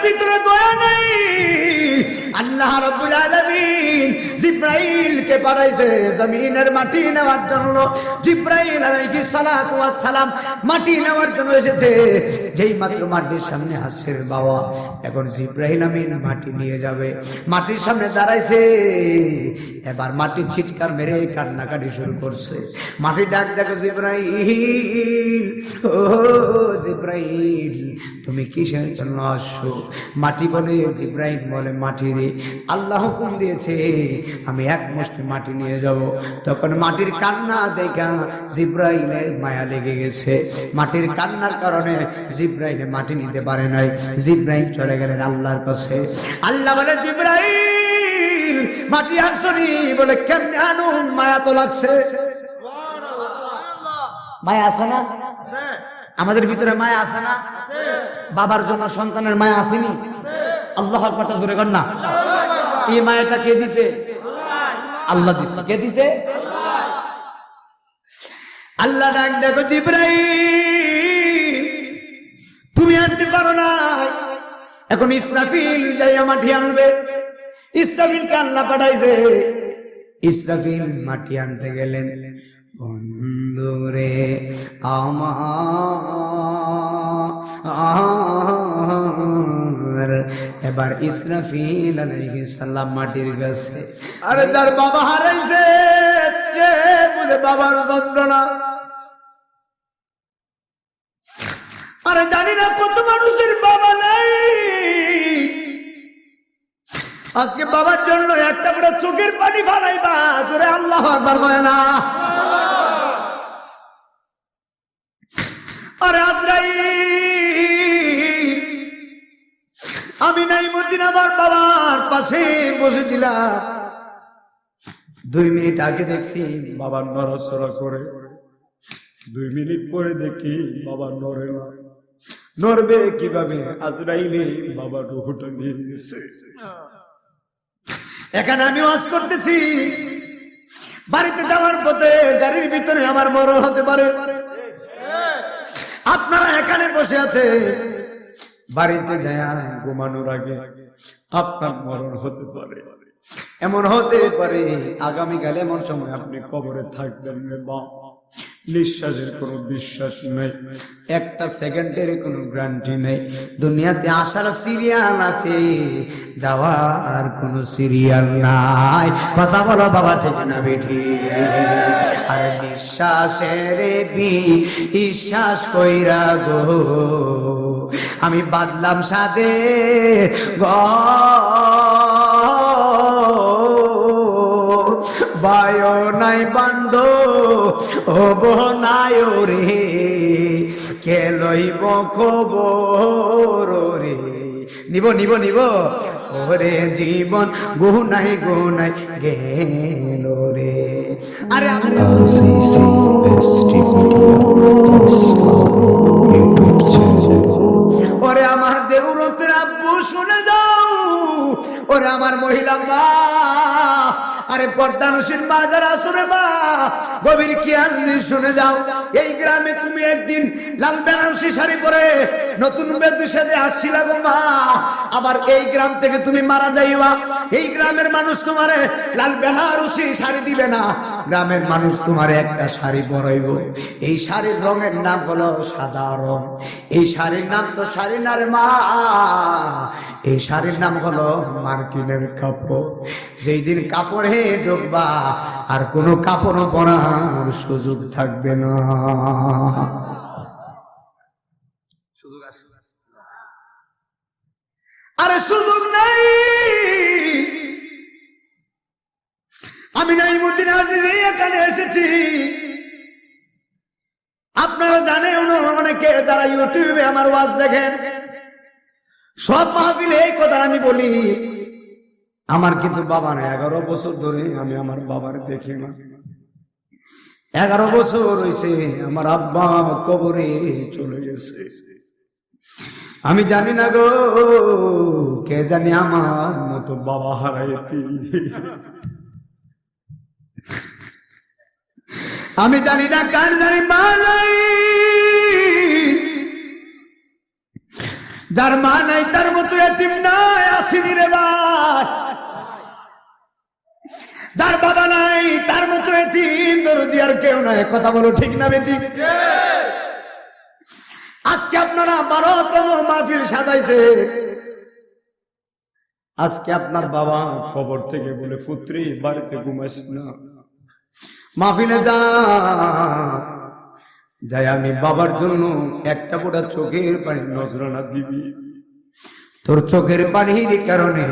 ভিতরে দয়া নেই। আল্লাহ রাব্বুল আলামিন জিব্রাইলকে পাঠাইছে জমিনের মাটি নেওয়ার জন্য। জিব্রাইল আলাইহিস সালাতু ওয়াস সালাম মাটি নেওয়ার জন্য এসেছে। যেই মাত্র মাটির সামনে আসছে বাবা, এখন জিব্রাইল আমিন মাটি নিয়ে যাবে। মাটির সামনে দাঁড়াইছে, এবার মাটির চিৎকার মেরে কান্নাকাটি শুরু করছে। মাটি ডাক দেখো জিব্রাইল, ও জিব্রাইল তুমি কিসের জন্য আসছো? মাটি বলে, জিব্রাইল বলে মাটি রে, আল্লাহ হুকুম দিয়েছে আমি এক মুষ্টি মাটি নিয়ে যাব। তখন মাটির কান্না দেখা জিব্রাইলের মায়া লেগে গেছে। মাটির কান্নার কারণে জিব্রাইলে মাটি নিতে পারে নাই। জিব্রাইল চলে গেলেন আল্লাহর কাছে। আল্লাহ বলে জিব্রাইল মাটি আনছনি? বলে কেমনে আনুন, মায়া তো লাগছে। মায়া আছে না? আমাদের ভিতরে মায়া আছে না? বাবার জন্য সন্তানের মায়া আসেনি? আল্লাহু আকবার জোরে কর না। এই মায়াটা কে দিছে? আল্লাহ দিছে। কে দিছে? আল্লাহ ডাক দেখো জিব্রাইল তুমি আনতে পারো না, এখন ইসরাফিল যাইয়া মাটি আনবে। ইসরাফিলকে আল্লাহ পাঠাইছে। ইসরাফিল মাটি আনতে গেলেন। বন্ধুরে আমার, এবার ইসরাফিল আলাইহিস সালাম মাটির কাছে। আরে যার বাবা হারাইছে বুঝে বাবার যন্ত্রণা। আরে জানি না কত মানুষের বাবা নাই, আজকে বাবার জন্য একটা করে চোখের পানি ফালাইবা, জোরে আল্লাহু আকবার বলে না। আরে আজরাইল আমি নাইমুদ্দিন আমার বাবার পাশে বসেছিলাম। 2 মিনিট আগে দেখছি বাবা নড়াচড়া করে, 2 মিনিট পরে দেখি বাবা নড়ে না। নড়বে কিভাবে? আজরাইলে বাবার রূহটা নিয়ে গেছে। এখানে আমি ওয়াজ করতেছি, বাড়িতে যাওয়ার পথে গাড়ির ভিতরে আমার মরণ হতে পারে। আপনারা এখানে বসে আছে, বাড়িতে যায় ঘুমানোর আগে আপনার মরণ হতে পারে। এমন হতে পারে আগামীকাল এমন সময় আপনি কবরে থাকবেন বা নিঃশ্বাসের কোনো বিশ্বাস নেই, একটা সেকেন্ডের কোনো গ্যারান্টি নেই। দুনিয়াতে আসার সিরিয়াল আছে, যাওয়ার কোনো সিরিয়াল নাই। কথা বলো বাবা, ঠিক না বেঠি? আর নিঃশ্বাসের বিশ্বাস কইরা গো আমি বাদলাম সাদে বায়ো নাই বান্ধ হব নাই রে, কে লইব খবর রে। নিব নিব নিব ওরে জীবন গুনাই গুনাই গেল রে। আরে ওরে আমার দেউরতের আব্বু শুনে যাও, ওরে আমার মহিলা মা, আরে পর্দানুসীন মা যারা শুনে মা, গভীর খেয়াল দিয়ে শুনে যাও। এই গ্রামে তুমি একদিন লাল বেনারসি শাড়ি পরে নতুন বেদু সেজে আসছিলা গো মা, আবার এই গ্রাম থেকে তুমি মারা যাইবা। এই গ্রামের মানুষ তোমারে লাল বেনারসি শাড়ি দিবে না, গ্রামের মানুষ তোমারে একটা শাড়ি পরাইব। এই শাড়ির রঙের নাম হলো সাদা রং। এই শাড়ির নাম তো শাড়ি না রে মা, এই শাড়ির নাম হলো মার্কিনের কাপড়। যেই দিন কাপড়ে ঢুকবা আর কোনো কাপড় পরার সুযোগ থাকবে না। সুযোগ আছে? আরে সুযোগ নাই। আমি নাইমুদ্দিন আজিজ এখানে এসেছি। আপনারা জানেন অনেকে যারা ইউটিউবে আমার ওয়াজ দেখেন, সব মাহফিলে এই কথা আমি বলি, আমার কিন্তু বাবা না। 11 বছর ধরে আমি আমার বাবার দেখি না। 11 বছর হয়েছে আমার আব্বা কবরে চলে গেছে। আমি জানি না গো, কে জানি আমার মতো বাবা হারাইতি। আমি জানি না কার জানি মা নাই। যার মা নাই তার মতো এতিম নাই আসিনি রে ভাই, যার বাবা নাই তার মতো এতিম দরদি আর কেউ নাই। কথা বলো ঠিক না বেটি? আজকে আপনারা 12তম মাহফিল সাজাইছে, আজকে আপনার বাবা খবর থেকে বলে পুত্রী বাড়িতে ঘুমাস না, মাহফিলে যা যাই আমি বাবার জন্য একটা ফোঁটা চোখের পানি নজরানা দিবি। তোর চোখের পানির কারণে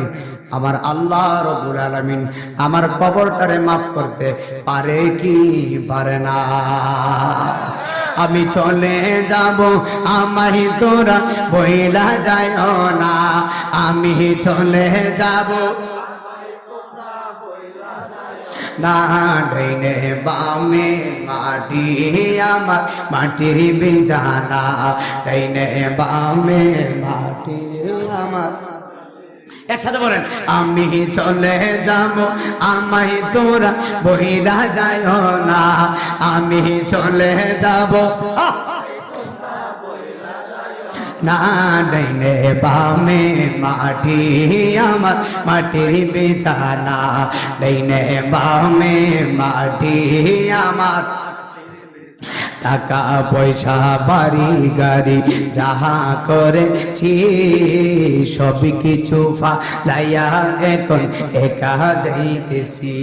আমার আল্লাহ রাব্বুল আলামিন আমার কবরটারে মাফ করতে পারে কি পারে না? আমি চলে যাব আমায় তোরা বইলা যায় না, আমি চলে যাব না, ডাইনে বামে মাটি আমার মাটির বিছানা, ডাইনে বামে মাটি আমার। একসাথে বলেন, আমি চলে যাব আমায় তোরা বইলা যায় না, আমি চলে যাব না, ডাইনে বামে মাটি আমার মাটির বিছানা, ডাইনে বামে মাটি আমার। টাকা পয়সা বাড়ি গাড়ি যাহা করেছি সব কিছু ফালাইয়া এখন একা যাইতেছি।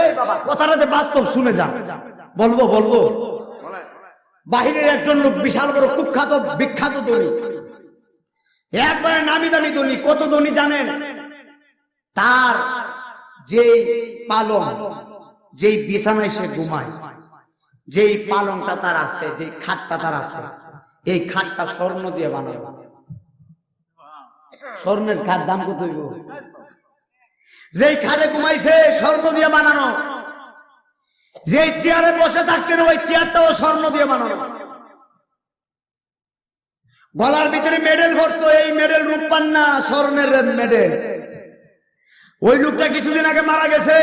এই বাবা কথাটা যে বাস্তব, শুনে যান। বলবো বলবো বাহিরের একজন লোক বিশাল বড় কুখ্যাত বিখ্যাত ধনী, একবারে নামি দামি ধনী। কত ধনী জানেন? তার যেই পালং, যেই বিছানায় সে ঘুমায়, যেই পালংটা তার আছে, যেই খাটটা তার আছে, এই খাটটা স্বর্ণ দিয়ে বানানো। স্বর্ণের খাট দাম কত হইব? যেই খাটে ঘুমাইছে স্বর্ণ দিয়ে বানানো। যেই চেয়ারে বসে থাকতেন ওই চেয়ারটাও স্বর্ণ দিয়ে বানানো। গলার ভিতরে মেডেল ভরতো, এই মেডেল রূপপান না, স্বর্ণের মেডেল। ওই লোকটা কিছুদিন আগে মারা গেছে,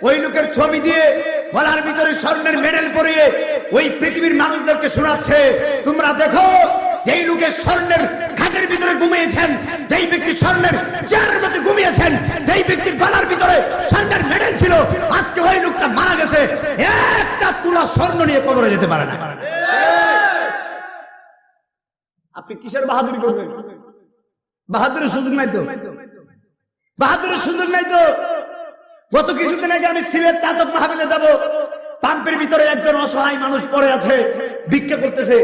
ওই লোকের ছবি দিয়ে গলার ভিতরে স্বর্ণের মেডেল পরিয়ে ওই পৃথিবীর মানুষদেরকে শোনাচ্ছে, তোমরা দেখো যেই লোকের স্বর্ণের খাটের ভিতরে ঘুমিয়েছেন, যেই ব্যক্তি স্বর্ণের চেয়ারের মধ্যে ঘুমিয়েছেন, যেই ব্যক্তির গলার ভিতরে স্বর্ণের মেডেল ছিল, আজকে ওই লোকটা মারা গেছে, একটা তুলা স্বর্ণ নিয়ে কবরে যেতে পারে না। আপনি কিসের বাহাদুরি করবেন? বাহাদুরের সুযোগ নাই তো, বাহাদুরের সুযোগ নাই তো। গত কিছুদিন আগে আমি সিলেট চাতক মাহফিলে যাব, পাম্পের ভিতরে একজন অসহায় মানুষ পড়ে আছে, ভিক্ষা করতেছে।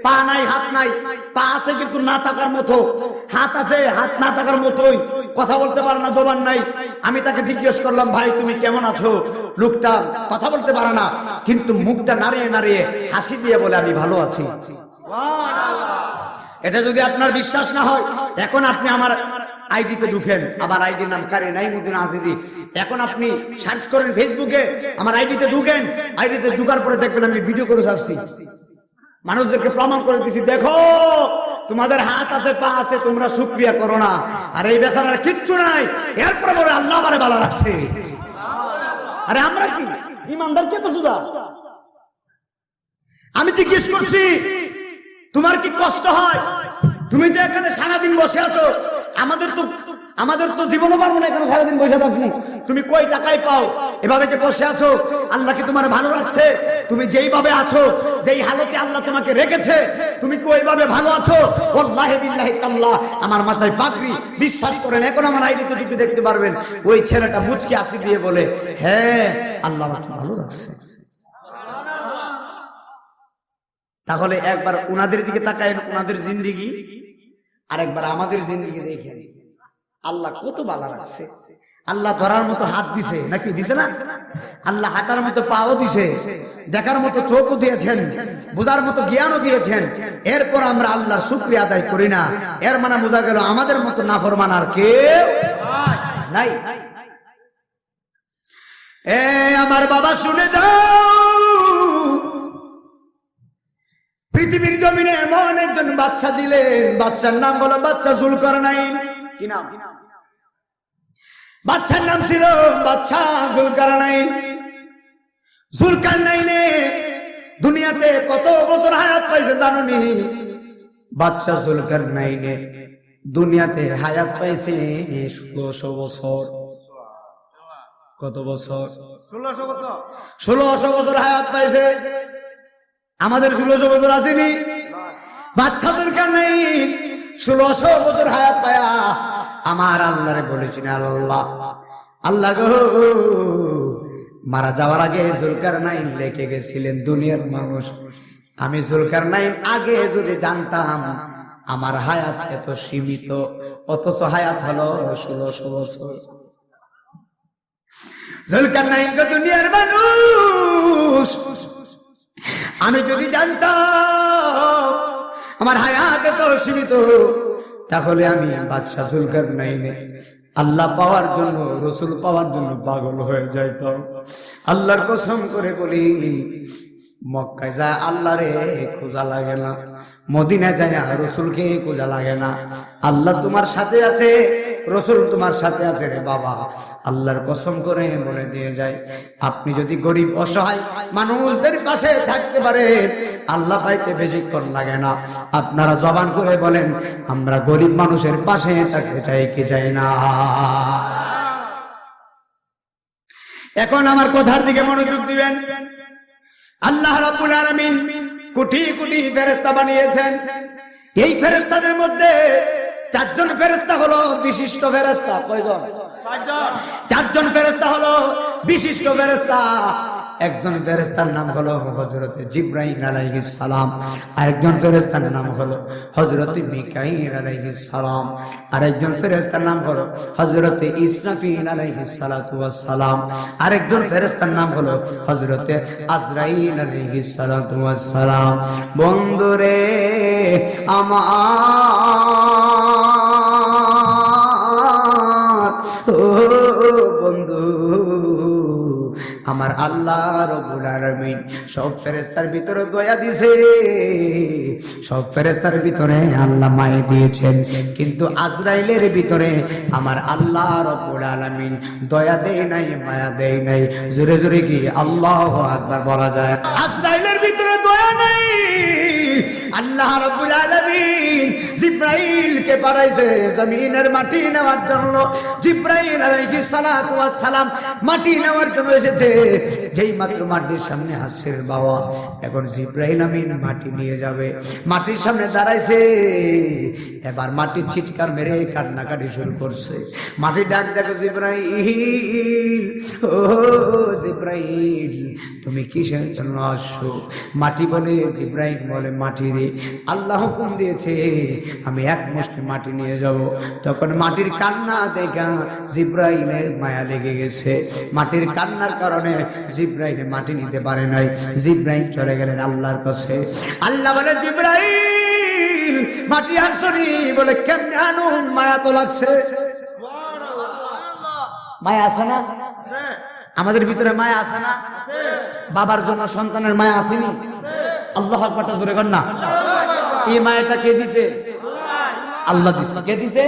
পা নাই, হাত নাই, পা আছে কিন্তু না থাকার মতো, হাত আছে হাত না থাকার মতোই, কথা বলতে পারে না, জবান নাই। আমি তাকে জিজ্ঞেস করলাম, ভাই তুমি কেমন আছো? লোকটা কথা বলতে পারে না, কিন্তু মুখটা নাড়িয়ে নাড়িয়ে হাসি দিয়ে বলে আমি ভালো আছি। এটা যদি আপনার বিশ্বাস না হয়, এখন আপনি আমার আইডিতে ঢুকেন, আমার আইডির নাম কারি নাইমুদ্দিন আজিজি। এখন আপনি সার্চ করেন ফেসবুকে, আমার আইডিতে ঢুকেন। আইডিতে ঢুকার পরে দেখবেন আমি ভিডিও করে ছাড়ছি, মানুষদেরকে প্রমাণ করে দিছি, দেখো তোমাদের হাত আছে পা আছে, তোমরা শুকরিয়া করো না। আর এই বেচারার কিচ্ছু নাই, এরপরে বলে আল্লাহ আমারে ভালো রাখছে। আরে আমরা কি ইমানদার? কে তো সুদা। আমি জিজ্ঞেস করছি, তোমার কি কষ্ট হয়? তুমি তো এখানে সারাদিন বসে আছো, আমাদের তো জীবনও পারবো না এখানে সারাদিন বসে থাকবো। তুমি কই টাকায় পাও? এভাবে যে বসে আছো, আল্লাহ কি তোমার ভালো রাখছে? তুমি যেইভাবে আছো, যেই হালতে আল্লাহ তোমাকে রেখেছে, তুমি কি ওইভাবে ভালো আছো? ওয়াল্লাহি বিল্লাহি তাআলা আমার মাথায় পাগড়ি, বিশ্বাস করেন। এখন আমার আইডিতে ঢুকে দেখতে পারবেন, ওই ছেলেটা মুচকি হাসি দিয়ে বলে, হ্যাঁ আল্লাহ আমাকে ভালো রাখছে। তাহলে একবার উনাদের দিকে তাকায়, উনাদের জিন্দেগি, আর একবার আমাদের জিন্দেগি দেখেন, আল্লাহ কত ভালো রাখছে। আল্লাহ ধরার মতো হাত দিছে, নাকি দিছে না? আল্লাহ হাঁটার মতো পাও দিছে, দেখার মতো চোখও দিয়েছেন, বোঝার মতো জ্ঞানও দিয়েছেন। এরপর আমরা আল্লাহর শুকরিয়া আদায় করি না, এর মানে বোঝা গেল আমাদের মতো নাফরমান আর কেউ নাই। এ আমার বাবা শুনে যাও, পৃথিবীর জমিনে এমন একজন বাচ্চা দিলেন, বাচ্চার নাম হলো বাচ্চা যুলকারনাইন। কি নাম? বাচ্চার নাম ছিল বাচ্চা যুলকারনাইন। যুলকারনাইনে দুনিয়াতে কত বছর হায়াত পাইছে জানো নি? বাদশা জুলকারনাইনে দুনিয়াতে হায়াত পাইছে 1600 বছর। কত বছর? 1600 বছর হায়াত পাইছে। আমাদের 1600 বছর আসেনি? বাদশা জুলকারনাইন 1600 বছর হায়াত পায়া আমার আল্লাহরে বলেছেন, আল্লাহ আল্লাহ গো, মারা যাওয়ার আগে জুলকারনাইন লেখে গেছিলেন দুনিয়ার মানুষ, আমি জুলকারনাইন আগে যদি জানতাম আমার হায়াত এত সীমিত, অথচ হায়াত হলো 1600 বছর। জুলকারনাইন গো দুনিয়ার মানুষ, আমি যদি জানতাম আমার হায়াত এত সীমিত, তাহলে আমি বাদশা জুলকারনাইনে আল্লাহ পাওয়ার জন্য, রসুল পাওয়ার জন্য পাগল হয়ে যাইতাম। আল্লাহর কসম করে বলি, মক্কায় যায় আল্লাহরে খোঁজা লাগে না, মদিনায় যায় রসুলকে খোঁজা লাগে না। আল্লাহ তোমার সাথে আছে, রসুল তোমার সাথে আছে রে বাবা। আল্লাহর কসম করে বলে দিয়ে যায়, আপনি যদি গরিব অসহায় মানুষদের পাশে থাকতে পারেন, আল্লাহ পাইতে বেশিক্ষণ লাগে না। আপনারা জবান করে বলেন, আমরা গরিব মানুষের পাশে থাকতে চাই কি চাই না? এখন আমার কথার দিকে মনোযোগ দিবেন। আল্লাহ রাব্বুল আলামিন কোটি কোটি ফেরেশতা বানিয়েছেন। এই ফেরেশতাদের মধ্যে 4 জন ফেরেশতা হলো বিশিষ্ট ফেরেশতা। কয়জন? 4 জন ফেরেশতা হলো বিশিষ্ট ফেরেশতা। একজন ফেরেশতার নাম হলো হযরত জিবরাইল আলাইহিস সালাম, আরেকজন ফেরেশতার নাম হলো হযরত মিকাঈল আলাইহিস সালাম, আরেকজন ফেরেশতার নাম হলো হযরত ইসরাফিল আলাইহিস সালাতু ওয়াস সালাম, আরেকজন ফেরেশতার নাম হলো হযরত আজরাইল আলাইহিস সালাতু ওয়াস সালাম। বন্ধুরে আমার, ও বন্ধু আমার, আল্লাহ রাব্বুল আলামিন সব ফেরেশতার ভিতরে দয়া দিয়েছে, সব ফেরেশতার ভিতরে আল্লাহ মায়া দিয়েছেন, কিন্তু আজরাইলের ভিতরে আমার আল্লাহ রাব্বুল আলামিন দয়া দেয় নাই, মায়া দেয় নাই। জোরে জোরে কি আল্লাহু আকবার বলা যায়? আজরাইলের ভিতরে দয়া নাই। আল্লাহ রাব্বুল আলামিন জিবরাইলকে পাঠাইছে জমিনের মাটি নেওয়ার জন্য। জিবরাইল আলাইহিস সালাতু ওয়াস সালাম মাটি নেওয়ার জন্য এসেছে। যেই মাত্র মাটির সামনে আসছে বাবা, এখন জিবরাইল আমিন মাটি নিয়ে যাবে, মাটির সামনে দাঁড়াইছে। এবার মাটি চিৎকার মেরে কান্নাকাটি শুরু করছে। মাটি ডাক দেখো, জিবরাইল, ও জিবরাইল তুমি কিসের জন্য আসছো? মাটি বলে, জিবরাইল বলে, মাটি রে আল্লাহ হুকুম দিয়েছে আমি এক মুষ্টি মাটি নিয়ে যাব। তখন মাটির কান্না দেখা জিবরাইলের মায়া লেগে গেছে। মাটির কান্নার কারণে জিবরাইল মাটি নিতে পারে নাই। জিবরাইল চলে গেলেন আল্লাহর কাছে। আল্লাহ বলে, জিবরাইল মাটি আনছনি? বলে, কেমনে আনুন, মায়া তো লাগছে। মায়া আছে না? আমাদের ভিতরে মায়া আছে না? বাবার জন্য সন্তানের মায়া আসেনি? আল্লাহু আকবার জোরে কর না। এই মায়াটা কে দিছে? আল্লাহ দিছে। কে দিছে?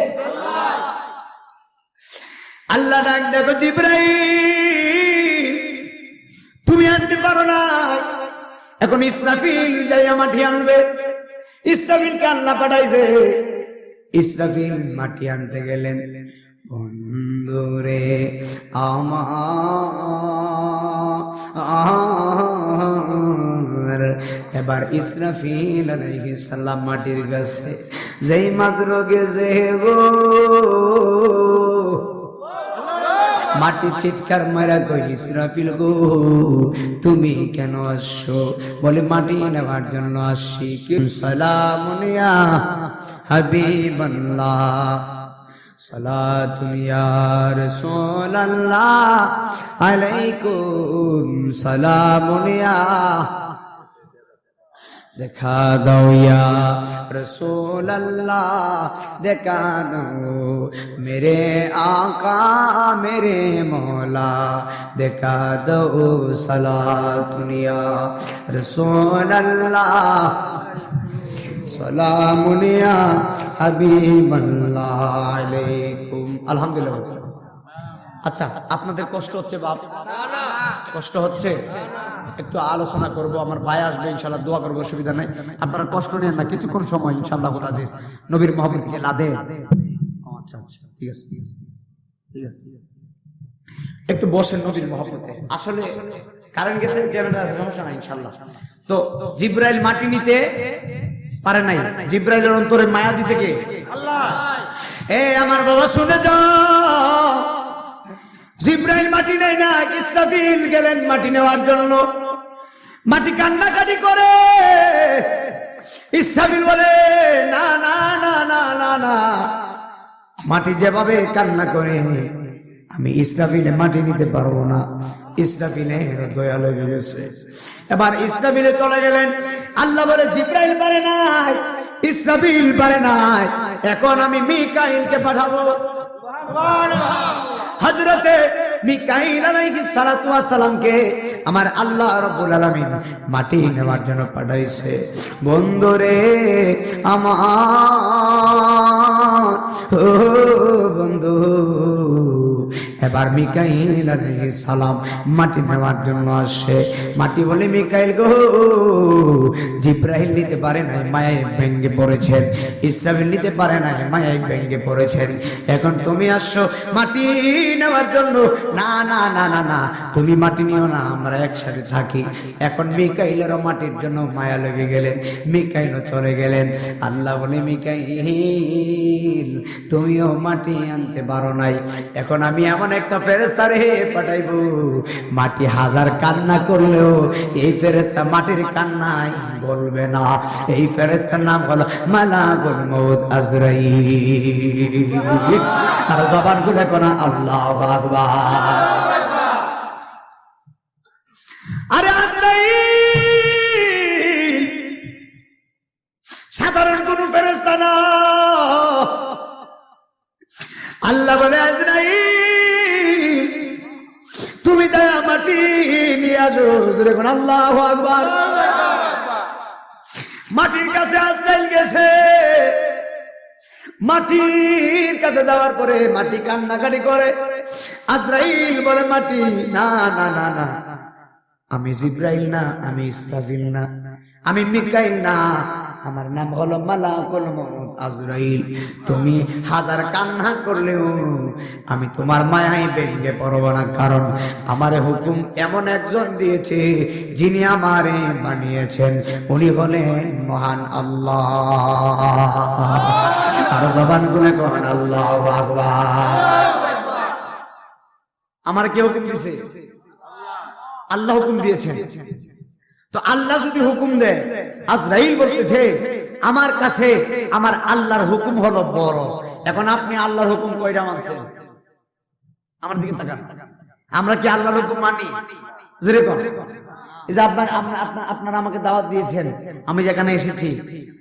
আল্লাহ ডাক দেখো, জিবরাইল তুমি আনতে পারো না, এখন ইসরাফিল যাইয়া মাটি আনবে। ইসরাফিলকে আল্লাহ পাঠাইছে। ইসরাফিল মাটি আনতে গেলেন। বন্ধুরে আমার, এবার ইসরাফিল আলাইহিস সালাম মাটির কাছে যেই মাত্র গেছে গো, মাটি চিৎকার মারা কই, ইসরাফিল গো তুমি কেন আসছো? বলে, মাটি নেওয়ার জন্য আসছি। সালামুন ইয়া হাবিবাল্লাহ, সালাতুন ইয়া রাসূলুল্লাহ, আলাইকুম সালামুন ইয়া, দেখা দাও ইয়া রাসূলুল্লাহ, দেখা দাও মেরে আকা মেরে মৌলা, দেখা দাও সালাতুন ইয়া রাসূলুল্লাহ, সালামুন ইয়া হাবিবাল্লাহ, আলাইকুম। আলহামদুলিল্লাহ। আচ্ছা, আপনাদের কষ্ট হচ্ছে বাপ? কষ্ট হচ্ছে? একটু আলোচনা করব, আমার ভাই আসবে ইনশাআল্লাহ, দোয়া করবো, অসুবিধা নাই। আপনারা কষ্ট নেন না, কিছুক্ষণ সময় ইনশাআল্লাহ আজিজ নবীর মহব্বতকে লাদে। আচ্ছা আচ্ছা, ঠিক আছে ঠিক আছে, একটু বসেন নবীর মহব্বতে। আসলে কারণ গেছে, সমস্যা নাই ইনশাআল্লাহ। তো জিব্রাইল মাটি নিতে পারে নাই, জিব্রাইলের অন্তরে মায়া দিছে কে? আল্লাহ। আমার বাবা শুনে যাও, জিব্রাইল মাটি নেয় না, ইসরাফিল গেলেন মাটি নেওয়ার জন্য। মাটি কান্নাকাটি করে, ইসরাফিল বলে না না না না না না, মাটি যেভাবে কান্না করে আমি ইসরাফিলে মাটি নিতে পারবো না। ইসরাফিলের দয়া লেগে গেছে, এবার ইসরাফিলে চলে গেলেন। আল্লাহ বলে জিব্রাইল পারে নাই, ইসরাফিল পারে নাই, এখন আমি মিকাইলকে পাঠাবো। হযরতে মিকাইল আলাইহিস সালাতু ওয়াস সালামকে আমার আল্লাহ রাব্বুল আলামিন মাটি নেওয়ার জন্য পাঠাইছে। বন্ধুরে আমার, ও বন্ধু, এবার মিকাইল আলাইহিস সালাম মাটি নেওয়ার জন্য আসে। মাটি বলে মিকাইল গো, জিব্রাইল নিতে পারে নাই, মায়ায় ভেঙে পড়েছেন। ইসরাফিল নিতে পারে নাই, মায়ায় ভেঙে পড়েছেন। এখন তুমি আসছো মাটি নেওয়ার জন্য। না না না না না, তুমি মাটি নিও না, আমরা একসাথে থাকি। এখন মিকাইলেরও মাটির জন্য মায়া লেগে গেলেন, মিকাইলও চলে গেলেন। আল্লাহ বলে মিকাইল তুমিও মাটি আনতে পারো নাই, এখন আমি এমন একটা ফেরেশতা রে পাঠাইবো, মাটি হাজার কান্না করলেও এই ফেরেশতা মাটির কান্নায় বলবে না। এই ফেরেশতার নাম হলো মালাকুল মউত আজরাইল। আর জবান খুলে কোন আল্লাহু আকবার। আরে আজরাইল সাধারণ কোন ফেরেশতা না। আল্লাহ বলে আজরাইল তুমি তাই মাটি নিয়ে আসো। আল্লাহু আকবার। মাটির কাছে আজরাইল গেছে। মাটির কাছে যাওয়ার পরে মাটি কান্নাকাটি করে। আজরাইল বলে মাটি না না না না, আমি জিব্রাইল না, আমি ইসরাফিল না, আমি মিকাইল না, আমার নাম হলো মালাকুল মউত আজরাইল। তুমি হাজার কান্না করলেও আমি তোমার মায়ায় ভেঙে পড়ব না, কারণ আমারে হুকুম এমন একজন দিয়েছে যিনি আমারে বানিয়েছেন, উনি হলেন মহান আল্লাহ। আর জবান খুলে কোন আল্লাহু আকবার। আমার কে হুকুম দিয়েছে? আল্লাহ হুকুম দিয়েছেন। তো আল্লাহ যদি হুকুম দেয়, আজরাইল বলতেছে আমার কাছে আমার আল্লাহর হুকুম হলো বড়। এখন আপনি আল্লাহর হুকুম কয়টা মানছেন? আমার দিকে তাকান। আমরা কি আল্লাহর হুকুম মানি? যেরকম এই যে আপনারা আমাকে দাওয়াত দিয়েছেন, আমি যেখানে এসেছি,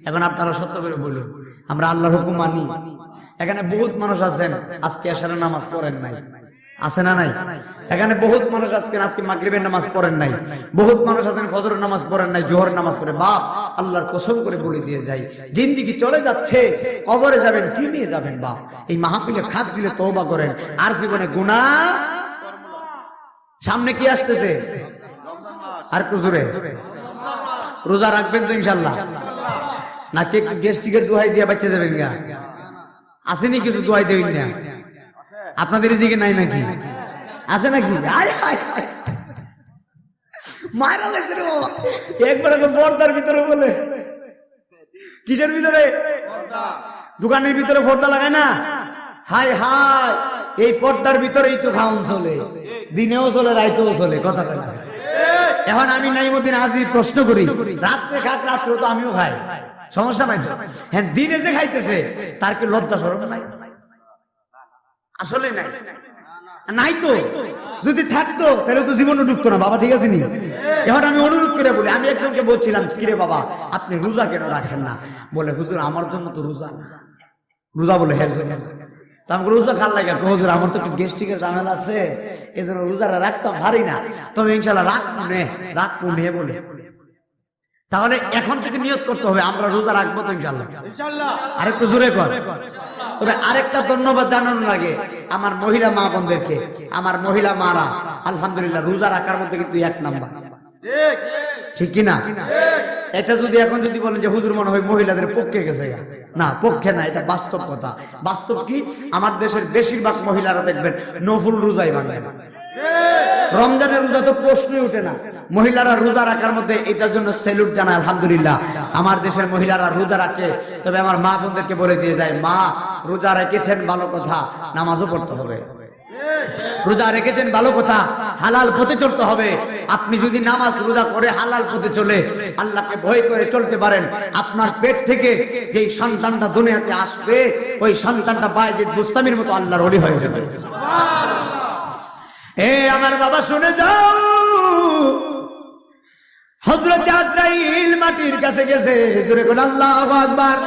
এখন আপনারা সত্য করে বলুন আমরা আল্লাহর হুকুম মানি? এখানে বহুত মানুষ আছেন আজকে এশারের নামাজ পড়েন নাই, আছে না নাই? এখানে বহুত মানুষ আজকে মাগরিবের নামাজ পড়েন নাই, বহুত মানুষ আছেন ফজরের নামাজ পড়েন নাই, জোহরের নামাজ পড়ে। বাপ আল্লাহর কসম করে বলে দিয়ে যাই, জিন্দেগি চলে যাচ্ছে, কবরে যাবেন কি নিয়ে যাবেন? বাপ এই মাহফিলে খাস দিলে তওবা করেন, আর জীবনে গুনাহ। সামনে কি আসতেছে? আর কুজুরে রোজা রাখবেন তো ইনশাআল্লাহ? নাকি একটু গেস্টিকের দোহাই দিয়ে বাচ্চা যাবেন? গা আসেনি কিছু দোহাই দেবেন না? আপনাদের এদিকে নাই নাকি? আছে নাকি? মায়েরা লাগছে রে বাবা। একবার পর্দার ভিতরে বলে, কিসের ভিতরে? দোকানের ভিতরে পর্দা লাগায় না? হাই হাই, এই পর্দার ভিতরেই তো খাওন চলে, দিনেও চলে রাইতেও চলে। কথা বলে এখন আমি নাইমুদ্দিন আজি প্রশ্ন করি, রাত্রে খাক, রাত্রে তো আমিও খাই, সমস্যা নাই। হ্যাঁ, দিনে যে খাইতেছে তার কি লজ্জা শরম নাই? আসলে নাই, নাই তো। যদি থাকতো তাহলে তো জীবনে ঢুকতো না বাবা, ঠিক আছে নি? এখন আমি অনুরোধ করে বলি, আমি একজনকে বলছিলাম, কিরে বাবা আপনি রোজা কেন রাখেন না? বলে হুজুর আমার জন্য তো রোজা। রোজা বলে হের জন্য। তা আমাকে রোজা খাল লাগে, হুজুর আমার তো একটু গ্যাস্ট্রিকের ঝামেলা আছে, এই জন্য রোজাটা রাখতাম পারি না। তবে ইনশাল্লাহ রাখবো নে বলে। তাহলে এখন থেকে নিয়ত করতে হবে আমরা রোজা রাখবো তো ইনশাল্লাহ। আরেকটু জোরে কর। তবে আরেকটা ধন্যবাদ জানানো লাগে, আমার মহিলা মা বোনদেরকে, আমার মহিলা মারা আলহামদুলিল্লাহ রোজা রাখার মধ্যে কিন্তু 1 নাম্বার, ঠিক কিনা? এটা যদি এখন যদি বলেন যে হুজুর মনে হয় মহিলাদের পক্ষে গেছে, না পক্ষে না, এটা বাস্তব কথা। বাস্তব কি, আমার দেশের বেশিরভাগ মহিলারা দেখবেন নফল রোজাই ভাঙে না। রমজানের রোজা তো প্রশ্নই উঠে না, মহিলারা রোজা রাখার মধ্যে এটার জন্য স্যালুট জানায় আলহামদুলিল্লাহ। আমার দেশের মহিলারা রোজা রাখে, তবে আমার মা বোনদেরকে বলে দিয়ে যায়, মা রোজা রেখেছেন ভালো কথা, নামাজও পড়তে হবে। রোজা রেখেছেন ভালো কথা, হালাল পথে চলতে হবে। আপনি যদি নামাজ রোজা করে হালাল পথে চলে আল্লাহকে ভয় করে চলতে পারেন, আপনার পেট থেকে যেই সন্তানটা দুনিয়াতে আসবে ওই সন্তানটা বায়েজিদ বুস্তামির মতো আল্লাহর ওলি হয়ে যাবে। আমার বাবা শুনে যাও, হযরত আজরাইল মাটির কাছে গেছে, জোরে বলেন আল্লাহু আকবার।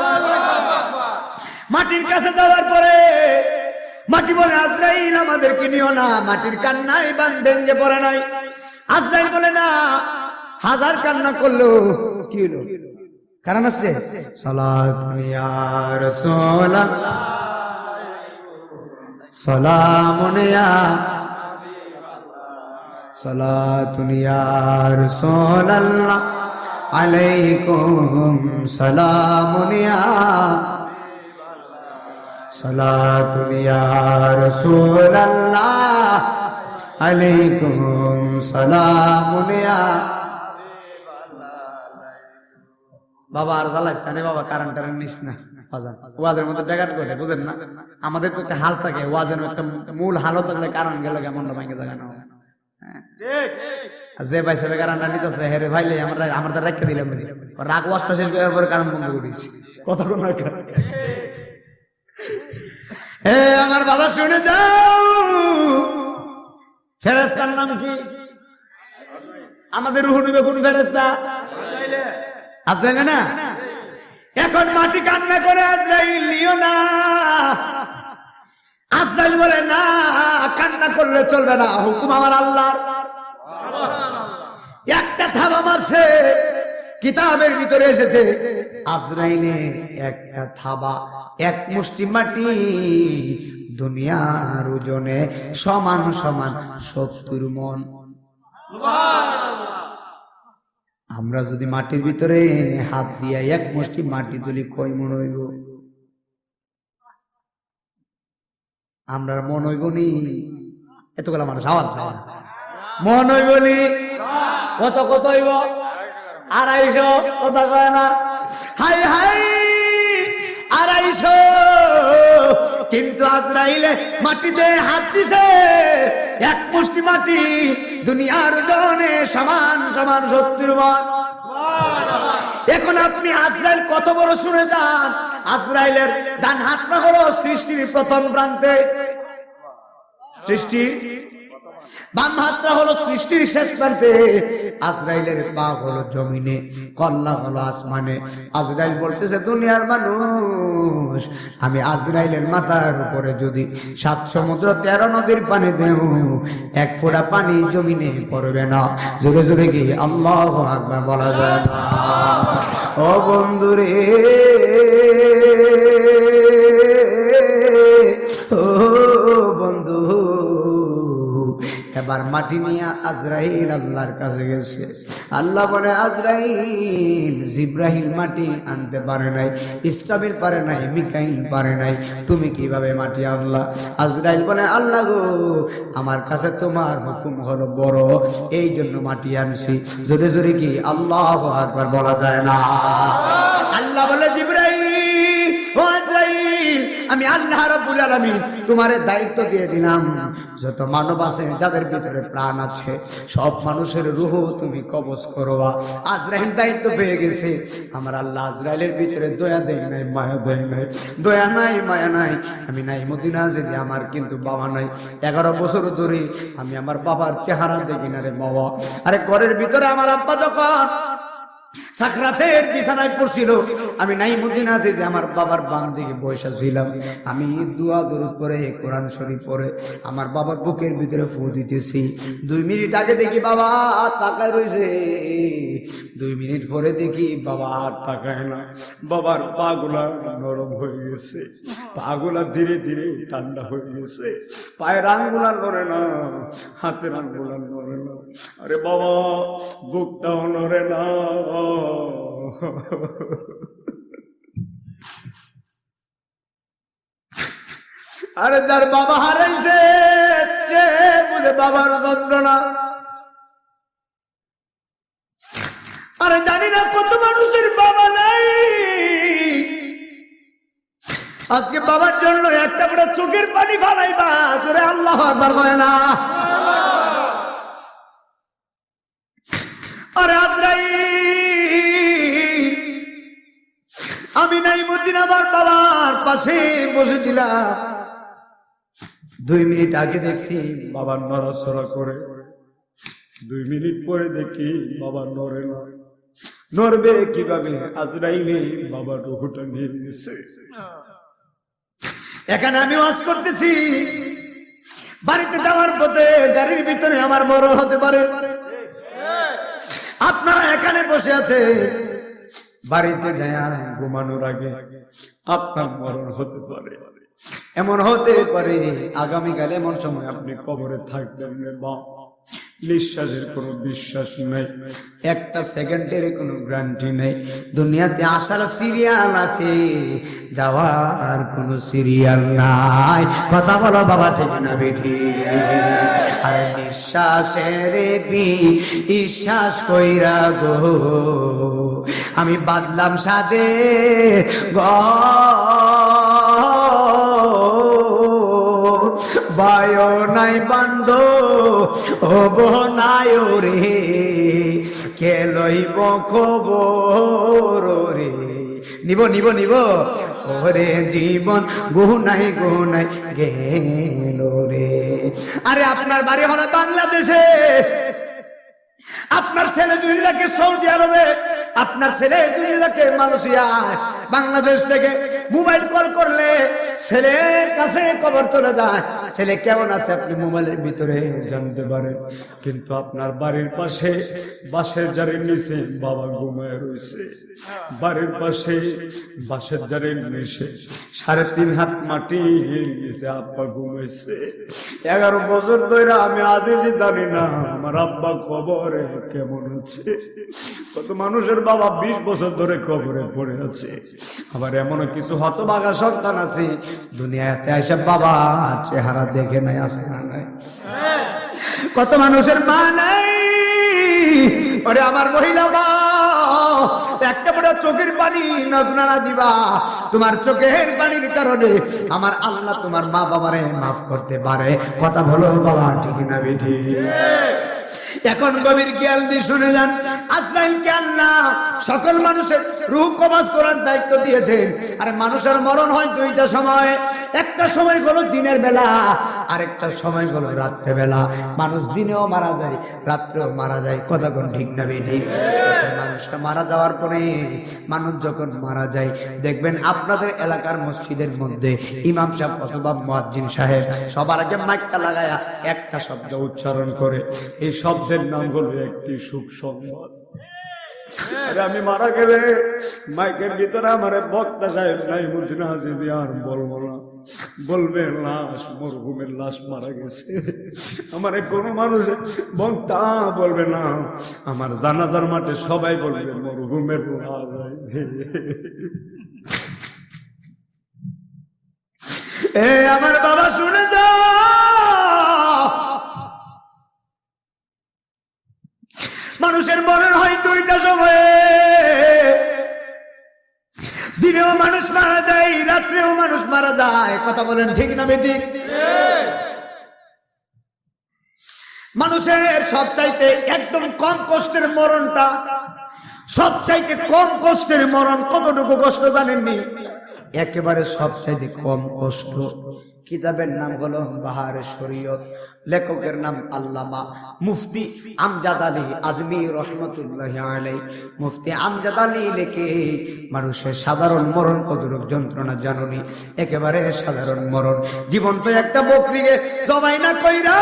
মাটির কাছে যাওয়ার পরে মাটি বলে, আজরাইল আমাদেরকে নিও না। মাটির কান্নায় বান ভেঙে পড়ে নাই। আজরাইল বলে, না, হাজার কান্না করলো কি হলো, কারণ আছে সালাতুন ইয়া রাসূলুল্লাহ সালামুন ইয়া সালাতুন ইয়া রাসূলুল্লাহ আলাইকুম সালামুন ইয়া সালাতুন ইয়া রাসূলুল্লাহ আলাইকুম সালামুন ইয়া। বাবা আর জ্বালাইস্তানে বাবা কারেন্ট নিস না, ওয়াজের মধ্যে ডেকাট করে বুঝেন না। আমাদের তো একটা হাল থাকে, ওয়াজের একটা মূল হালও থাকলে কারণ গেলে কেমন ভাঙে জায়গা না, যে ভাই সাহেব কারণটা নিতেছে হেরে ভাইলে আমরা রেখে দিলাম, রাগ ওয়াজটা শেষ করার পরে কারণ বন্ধ করেছি, কথা কোন। আমার বাবা শুনে যাও, ফেরেশতার নাম কি? আমাদের রূহ নিবে কোন ফেরেশতা? আজরাইল না। এখন মাটি কান্না করে, আজরাইল নিও না। আজরাইল বলে, না, কান্না করলে চলবে না, হুকুম আমার আল্লাহর। একটা থাবা মারছে, কিতাবের ভিতরে এসেছে আজরাইলে একটা থাবা, এক মুষ্টি মাটি দুনিয়ার ওজনে সমান সমান 70 মণ। আমরা যদি মাটির ভিতরে হাত দিয়া এক মুষ্টি মাটি তুলি কয় মন হইব? আমরা মন হইব নি? এতগুলা মানুষ আওয়াজ পায়, মন হইব নি? কত কত হইব? 250, কথা কয় না? High high 250। কিন্তু আজরাইলে মাটিতে হাত দিছে, এক মুষ্টি মাটি দুনিয়ার ওজনে সমান সমান 70 মণ। এখন আপনি আজরাইল কত বড় শুনে যান, আজরাইলের ডান হাতটা হলো সৃষ্টির প্রথম প্রান্তে, সৃষ্টির বাম হাতটা হলো সৃষ্টির শেষ প্রান্তে, আজরাইলের পা হলো জমিনে, কল্লা হলো আসমানে। আজরাইল বলতেছে, দুনিয়ার মানুষ, আমি আজরাইলের মাথার উপরে যদি 7 সমুদ্র 13 নদীর পানি দেও, 1 ফোঁটা পানি জমিনে পড়বে না। জোরে জোরে কি আল্লাহু আকবার বলা যায় না? ও বন্ধুরে, ও বন্ধু, এবার মাটি নিয়ে আজরাইল আল্লাহর কাছে গেছে। আল্লাহ বলে, আজরাইল, জিব্রাহিল মাটি আনতে পারে নাই, ইসরাফিল পারে নাই, মিকাইল পারে নাই, তুমি কিভাবে মাটি আনলা? আজরাইল বলে, আল্লাহ গো, আমার কাছে তোমার হুকুম হলো বড়, এই জন্য মাটি আনছি। জোরে জোরে কি আল্লাহু আকবার বলা যায় না? আল্লাহ বলে, জিব্রাইল, ও আজরাইল, আমি আল্লাহ রাব্বুল আলামিন তোমারে দায়িত্ব দিয়ে দিলাম, যত মানব আছে যাদের ভিতরে প্রাণ আছে সব মানুষের রূহ তুমি কবজ করবা। আজরাইল দায়িত্ব পেয়ে গেছে। আমার আল্লাহ আজরাইলের ভিতরে দয়া দেয় নাই, মায়া দেয় নাই, দয়া নাই, মায়া নাই। আমি নাই মদিনা যে আমার কিন্তু বাবা নাই, 11 বছর ধরে আমি আমার বাবার চেহারা দেখি না রে বাবা। আরে ঘরের ভিতরে আমার আব্বা যখন সাকরাতের বিছানায় পড়ছিল, আমি নাইমুদ্দিন আজিজ আমার বাবার বাম দিকে বসে ছিলাম। আমি দোয়া দরুদ করে কোরআন শরীফ পড়ে আমার বাবার বুকের ভিতরে ফু দিতেছি। 2 মিনিট আগে দেখি বাবা তাকায় রয়েছে, 2 মিনিট পরে দেখি বাবা আর তাকায় না। বাবার পাগুলা নরম হয়ে গেছে, পাগুলা ধীরে ধীরে ঠান্ডা হয়ে গেছে, পায়ের আঙ্গুলা নড়ে না, হাতের আঙ্গুলা নড়ে না। আরে বাবা বুকটাও নড়ে না। আরে যার বাবা হারাইছে বুঝে বাবার যন্ত্রণা। আরে জানি না কত মানুষের বাবা নাই, আজকে বাবার জন্য একটা করে চোখের পানি ফালাইবা, জোরে আল্লাহু আকবার বলে না। আরে আজরাইল, আমি নাইমুদ্দিন আমার বাবার পাশে বসেছিলাম। 2 মিনিট আগে দেখছি বাবার নড়াচড়া করে, 2 মিনিট পরে দেখি বাবা নড়ে না। নড়বে কিভাবে? আজরাইলে বাবার রূহটা নিয়ে গেছে। এখানে আমি ওয়াজ করতেছি, বাড়িতে যাওয়ার পথে গাড়ির ভিতরে আমার মরণ হতে পারে। আপনারা এখানে বসে আছে, বাড়িতে যায় ঘুমানোর আগে আপনার মরণ হতে পারে। এমন হতে পারে আগামীকাল এমন সময় আপনি কবরে থাকবেন বা নিঃশ্বাসের কোনো বিশ্বাস নেই, একটা সেকেন্ডের কোনো গ্যারান্টি নেই। দুনিয়াতে আসার সিরিয়াল আছে, যাওয়ার কোনো সিরিয়াল নাই। কথা বলো বাবা, ঠিক না বেঠি? আর নিঃশ্বাসের বিশ্বাস কইরা গো আমি বাদলাম সাথে বায়ো নাই বান্ধ হব নাই রে, কে লইব খবর রে। নিব নিব নিব ওরে জীবন গুনাই গুনাই গেল রে। আরে আপনার বাড়ি হলো বাংলাদেশে, আপনার ছেলে যদি থাকে সৌদি আরবে, আপনার ছেলে যদি থাকে মালয়েশিয়ায়, বাংলাদেশ থেকে মোবাইল কল করলে ছেলের কাছে খবর চলে যায়, ছেলে কেমন আছে আপনি মোবাইলের ভিতরে জানতে পারেন। কিন্তু আপনার বাড়ির পাশে বাঁশের জারের নিচে বাবা ঘুমায় রয়েছে, বাড়ির পাশে বাঁশের জারের নিচে 3.5 হাত মাটি নিচে আব্বা ঘুমাইছে। 11 বছর ধরে আমি আজই জানি না আমার আব্বা খবরে কেমন আছে। কত মানুষের বাবা 20 বছর ধরে কবরে পড়ে আছে। আবার এমন কিছু হতভাগা সন্তান আছে দুনিয়াতে এসে বাবা চেহারা দেখে নাই, আছে না নাই? কত মানুষের মা নাই। ওরে আমার মহিলা মা, একটা বড় চোখের পানি নজরানা দিবা, তোমার চোখের পানির কারণে আমার আল্লাহ তোমার মা বাবারে মাফ করতে পারে। কথা বলো বাবা, ঠিক না বেঠি? এখন গভীর খেয়াল দিয়ে শুনে যান, আজরাইলকে আল্লাহ সকল মানুষের রূহ কবজ করার দায়িত্ব দিয়েছেন। আর মানুষের মরণ হয় 2টা সময়, একটা সময় হলো দিনের বেলা, আরেকটা সময় হলো রাত্রে বেলা। মানুষ দিনেও মারা যায়, রাত্রেও মারা যায়। কথা কোন ঠিক না বেঠিক? মানুষটা মারা যাওয়ার পরে, মানুষ যখন মারা যায়, দেখবেন আপনাদের এলাকার মসজিদের মধ্যে ইমাম সাহেব অথবা মুয়াজ্জিন সাহেব সবার আগে মাইকটা লাগায়া একটা শব্দ উচ্চারণ করে, এই শব্দের নাম হলো একটি সুখ সংবাদ। আমি মারা গেলে মাইকের ভিতরে আমার বক্তা সাহেব নাইমুদ্দিন আজিজ আর বলবো না, বলবে লাশ, মরহুমের লাশ মারা গেছে। আমার কোনো মানুষ বক্তা বলবে না, আমার জানাজার মাঠে সবাই বলবে মরহুমের লাশ আছে। এ আমার বাবা শুনে যাও, মানুষের মরণ হয় 2টা সময়ে, দিনেও মানুষ মারা যায়, রাত্রেও মানুষ মারা যায়। কথা বলেন ঠিক না বেঠিক? মানুষের সবচাইতে একদম কম কষ্টের মরণটা, সবচাইতে কম কষ্টের মরণ কতটুকু কষ্ট জানেননি? একেবারে সবচাইতে কম কষ্ট কিতাবের নাম হলো বাহারে শরীয়ত, লেখকের নাম আল্লামা মুফতি আমজাদ আলী আজমি রহমতুল্লাহি আলাইহি। মুফতি আমজাদ আলী লেখে মানুষের সাধারণ মরণ কতটুক যন্ত্রণা জানুনি, একেবারে সাধারণ মরণ। জীবন্ত একটা বকরিকে জবাই না কইরা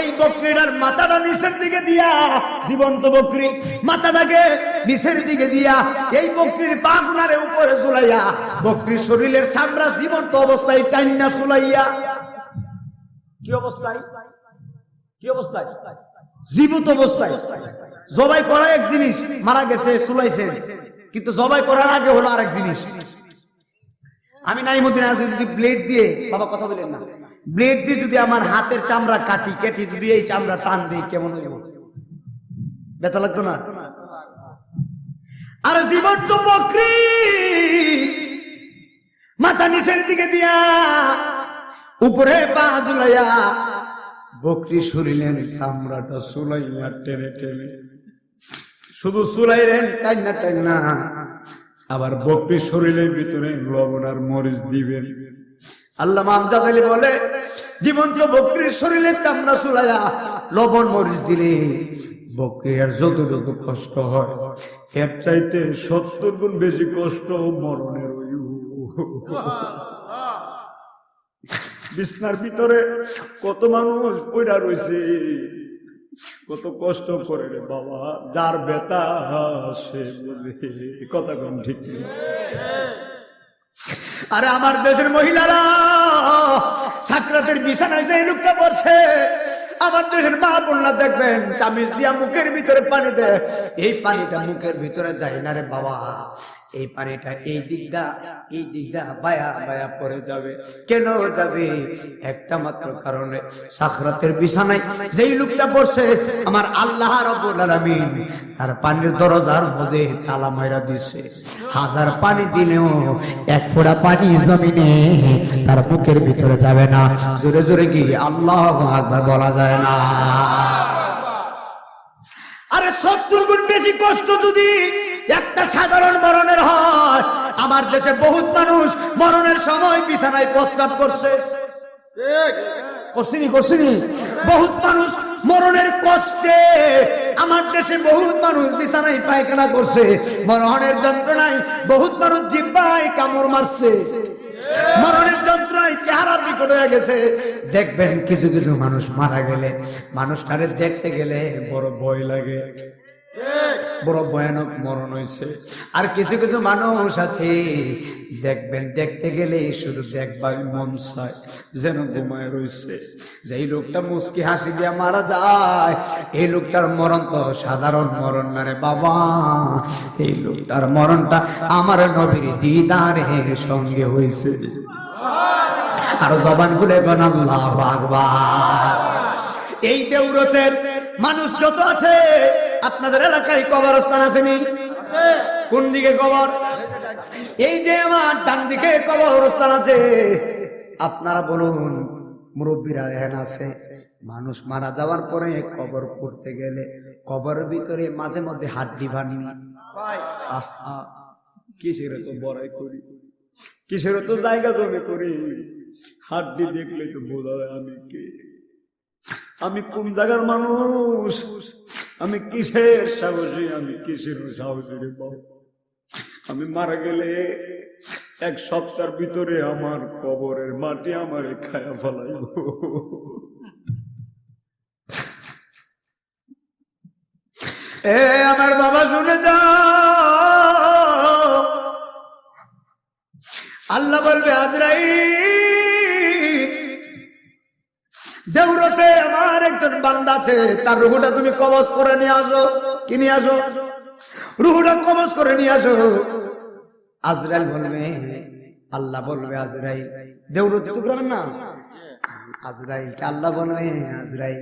এই বকরিটার মাথাটা নিচের দিকে দিয়া, জীবন্ত বকরি মাথাটাকে নিচের দিকে দিয়া এই বকরির পা গুনারে উপরে ঝুলাইয়া বকরির শরীরের চামড়া জীবন্ত অবস্থায় টাইনা ঝুলাইয়া, কি অবস্থায়, কি অবস্থায়, জীবিত অবস্থায়। জবাই করা এক জিনিস, মারা গেছে চুলাইছে, কিন্তু জবাই করার আগে হলো আরেক জিনিস। আমি নাইমুদ্দিন আছি যদি ব্লেড দিয়ে, বাবা কথা বলেন না, ব্লেড দিয়ে যদি আমার হাতের চামড়া কেটে যদি এই চামড়া টান দিই কেমন হইব? ব্যথা লাগতো না? আর জীবন্ত বকরি মাথা নিচের দিকে দিয়া উপরে পা ঝুলাইয়া বকরি শরীরের চামড়াটা চুলাইয়া টেনে টেনে, শুধু চুলাইলেন টাইনা টাইনা, আবার বকরি শরীরের ভিতরে লবণ আর মরিচ দিবেন। আল্লামা আমজাদ আলী বলে জীবন্ত বকরির শরীরের চামড়া চুলাইয়া লবণ মরিচ দিলে বকরির যত কষ্ট হয় এর চাইতে 70 গুণ বেশি কষ্ট মরণের। বিছনার ভিতরে কত মানুষ পইড়া রয়েছে, কত কষ্ট করে রে বাবা, যার ব্যথা সে বুঝে। কথা কোন ঠিক? আরে আমার দেশের মহিলারা সাকরাতের বিছানায় যে লোকটা বসে, আমার দেশের মা বোনরা দেখবেন চামিচ দিয়া মুখের ভিতরে পানি দেয়, এই পানিটা মুখের ভিতরে যায় না রে বাবা, এই পানিটা এই দিকটা বায়া বায়া পড়ে যাবে। কেন যাবে? একটা মাত্র কারণে, সাকরাতের বিছানায় যেই লোকটা বসে আমার আল্লাহ রাব্বুল আলামিন তার পানির দরজার মধ্যে তালা মাইরা দিছে। হাজার পানি দিলেও এক ফোঁটা পানি জমিনে তার মুখের ভিতরে যাবে না। জোরে জোরে কি আল্লাহু আকবার বলা যায় না? আরে 70 গুণ বেশি কষ্ট যদি একটা সাধারণ মরণের হয়, আমার দেশে বহুত মানুষ মরণের সময় বিছানায় প্রস্রাব করছে, করছিনি বহুত মানুষ মরণের কষ্টে, আমার দেশে বহুত মানুষ বিছানায় পায়খানা করছে, মরণের যন্ত্রণায় বহুত মানুষ জিহ্বায় কামড় মারছে, মরণের যন্ত্রণায় চেহারা বিকট হয়ে গেছে। দেখবেন কিছু কিছু মানুষ মারা গেলে মানুষটারে দেখতে গেলে বড় ভয় লাগে, বড় ভয়ানক মরণ হয়েছে। আর কিছু কিছু মানুষ আছে দেখবেন দেখতে গেলে শুধু দেখবার মন চায়, যেন ঘুমায় রয়েছে। যেই লোকটা মুস্কি হাসি দিয়ে মারা যায়, এই লোকটার মরণ তো সাধারণ মরণ না রে বাবা, এই লোকটার মরণটা আমার নবীর দিদারের সঙ্গে হয়েছে। আর জবান খুলে বলেন আল্লাহু আকবার। এই দেউরতের মানুষ যত আছে, আপনাদের এলাকায় কবরস্থান আসেনি? কোন দিকে কবর? এই যে আমার ডান দিকে কবরস্থান আছে, আপনারা বলুন মুরব্বীরা এখানে আছে, মানুষ মারা যাওয়ার পরে কবর করতে গেলে কবরের ভিতরে মাঝে মধ্যে হাড্ডি ভাঙি, কিসের তো বড়াই করি, কিসের তো জায়গা জমি করি, হাড্ডি দেখলে তো বোঝা যায় আমি কে, আমি কোন জায়গার মানুষ, আমি কিসের সাহসী, আমি কিসের সাহসী রে বাবা। আমি মারা গেলে 1 সপ্তাহের ভিতরে আমার কবরের মাটি আমারে খায়া ফেলাইব। এ আমার বাবা শুনে যাও, আল্লাহ বলবে আজরাইল দেউরতে আমার একজন বান্দা আছে, তার রুহটা তুমি কবজ করে নিয়ে আসো। কি নিয়ে আসো? রুহটা কবজ করে নিয়ে আসো। আজরাইল বলবে, আল্লাহ বলবে আজরাইল, দেউরতে তো করেন না, আজরাইল আল্লাহ বলবে আজরাইল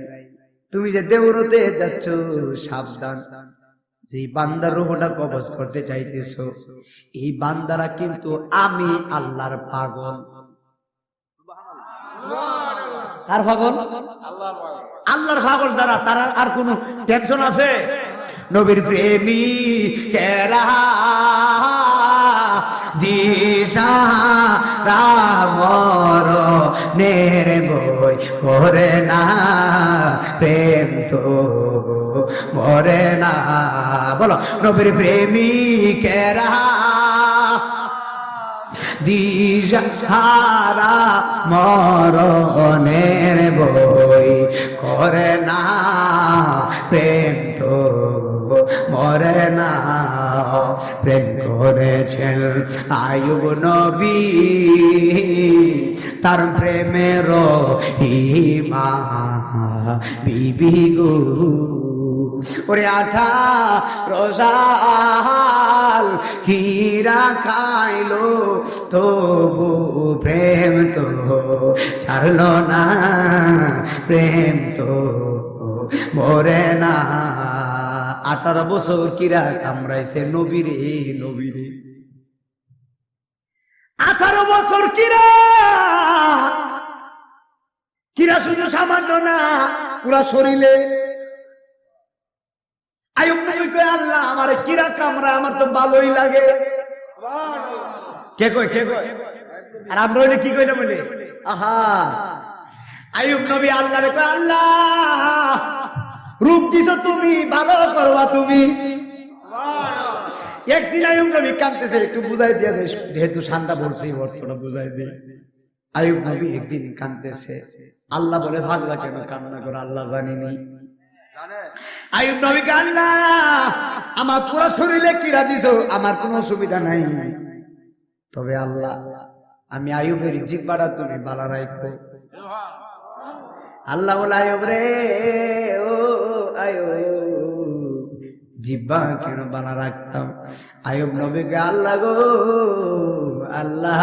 তুমি যে দেউরতে যাচ্ছ সাবধান, যেই বান্দার রুহটা কবজ করতে চাইতেছো এই বান্দারা কিন্তু আমি আল্লাহর পাগল। কার পাগল? আল্লাহর পাগল যারা, তারা আর কোন টেনশন আছে? নবীর প্রেমী কেরা দিশাহারা মরণের বই মরে না প্রেম তো মরে না। বলো নবীর প্রেমিকেরা দিশাহারা মরণের বই করে না প্রেম তো মরে না। প্রেম করেছেন আয়ুব নবী তার প্রেমের হিমা বিবি গো ওরে 18 সাল কিরা খাইলো তবু প্রেম তো ছাড়লো না প্রেম তো মরে না। 18 বছর কিরা কামড়াইছে নবীরে নবীরে 18 বছর কিরা কিরা শুধু সামান্য না পুরা শরীরে। আয়ুব নবী কয় আল্লাহ আমারে কিরা কামড়া আমার তো ভালোই লাগে। কে কয় আর আমরা হইলে কি কইলে বলে আহা। আয়ুব নবী আল্লাহরে কয় আল্লাহ রূপ দিছো তুমি ভালো করবা তুমি। একদিন আয়ুব নবী কাঁদতেছে একটু বুঝাই দিয়া যায় যেহেতু ঠান্ডা পড়ছে অর্থটা বুঝাই দিই। আয়ুব নবী একদিন কাঁদতেছে আল্লাহ বলে ভাগলা কেন কান্না করে আল্লাহ জানিনি। আয়ুব নবীকে আল্লাহ আমার পুরো শরীরে কিরা দিছো আমার কোনো অসুবিধা নাই তবে আল্লাহ আমি আয়ুবের জিহ্বাটা তুমি বালা রাখো। আল্লাহ বলে আয়ুব রে ও আয়ুব জিহ্বা কেন বালা রাখতাম। আয়ুব নবীকে আল্লাহ গো আল্লাহ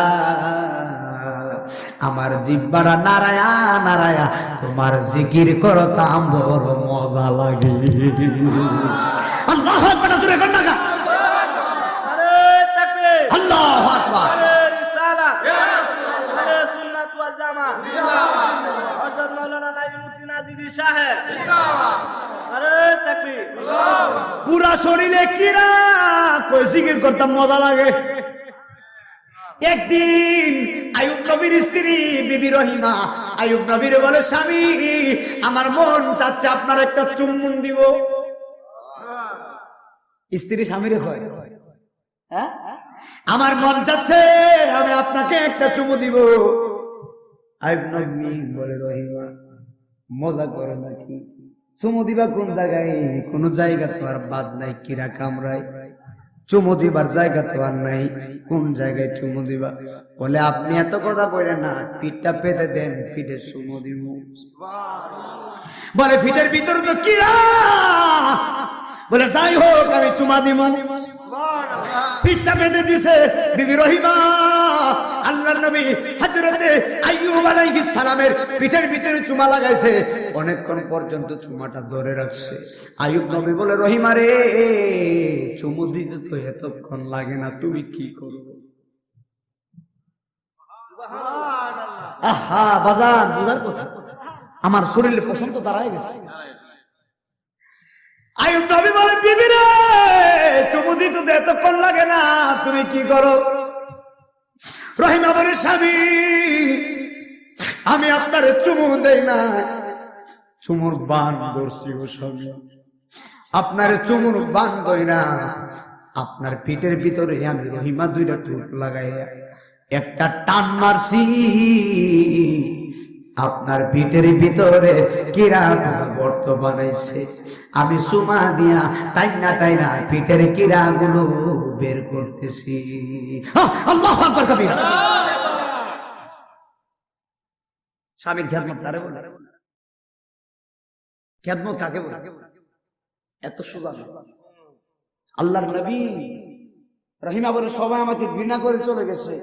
আমার জিহ্বাটা নারায়া নারায়া তোমার জিকির করতাম বড় মজা লাগে। আল্লাহু আকবার জোরে কর না। আরে তাকবীর আল্লাহু আকবার আরে রিসালাত ইয়া রাসূলুল্লাহ আরে সুন্নাত ওয়াল জামাত জিন্দাবাদ হযরত মাওলানা নাঈমুদ্দিন আজিজি সাহেব জিন্দাবাদ আরে তাকবীর আল্লাহু পুরা শরীরে কিরা কই জিকির করতাম মজা লাগে। একদিন আয়ুব নবীর স্ত্রী বিবি রহিমা আয়ুব নবীর বলে স্বামী আমার মন চাচ্ছে আপনার একটা চুম্বন দিব। স্ত্রী স্বামীরে কয় হ্যাঁ আমার মন চাচ্ছে আমি আপনাকে একটা চুমু দিব। আয়ুব নবী বলে রহিমা মজা করে নাকি চুমু দিবা কোন জায়গায় কোন জায়গা তো আর বাদ নাই কিরা কামড়ায় চুমু দিবার জায়গা তো আর নাই কোন জায়গায় চুমু দিবা। বলে আপনি এত কথা বলেন না পিঠটা পেতে দেন পিঠে চুমু দিব। বলে পিঠের ভিতর তো কিরা বলে যাই হোক আমি চুমা দিব। পিঠটা পেতে দিছে বিবি রহিমা আল্লাহর নবী হযরতে আইয়ুব আলাইহিস সালামের পিঠের ভিতরে চুমা লাগাইছে অনেকক্ষণ পর্যন্ত চুমাটা ধরে রাখছে। আইয়ুব নবী বলে রহিমা রে চুমু দিতে তো এতক্ষণ লাগে না তুমি কি করো। সুবহানাল্লাহ আহা বাজার বুঝার কথা আমার শরীরে পছন্দ দাঁড়ায় গেছে। আয়ুব নবী বলে বিবি রে চুমু দিতে তো এতক্ষণ লাগে না তুমি কি করো। রহিমা বলে স্বামী আমি আপনার চুমু দেই না চুমুর বান ধরছি ও স্বামী আপনার চুমুর বান দই না আপনার পিঠের ভিতরে আমি রহিমা দুইটা চুপ লাগাই একটা টান মারছি আপনার পিঠের ভিতরে কিরা গর্ত বানাইছে আমি সুমা দিয়া টাইনা টাইনা পিঠের কিরা গুলো বের করতেছি। আল্লাহু আকবার কবিরা স্বামীর খেদমত কারে বলে খেদমত কাকে বলে এত সোজা আল্লাহর নবী রহিমা বলে সবাই আমাকে ঘৃণা করে চলে গেছে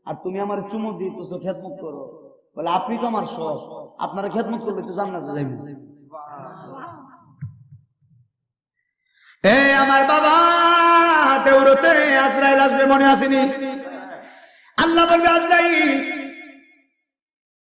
আর তুমি আমার চুমু দিতেছো খেদমত করো। বলে আপনি তো আমার সব আপনারা খেদমত করলে তো জান্নাতে যাইব। আমার বাবা দেউরতে আজরাইল আসবে মনে আসেনি। আল্লাহ বলবে আজরাইল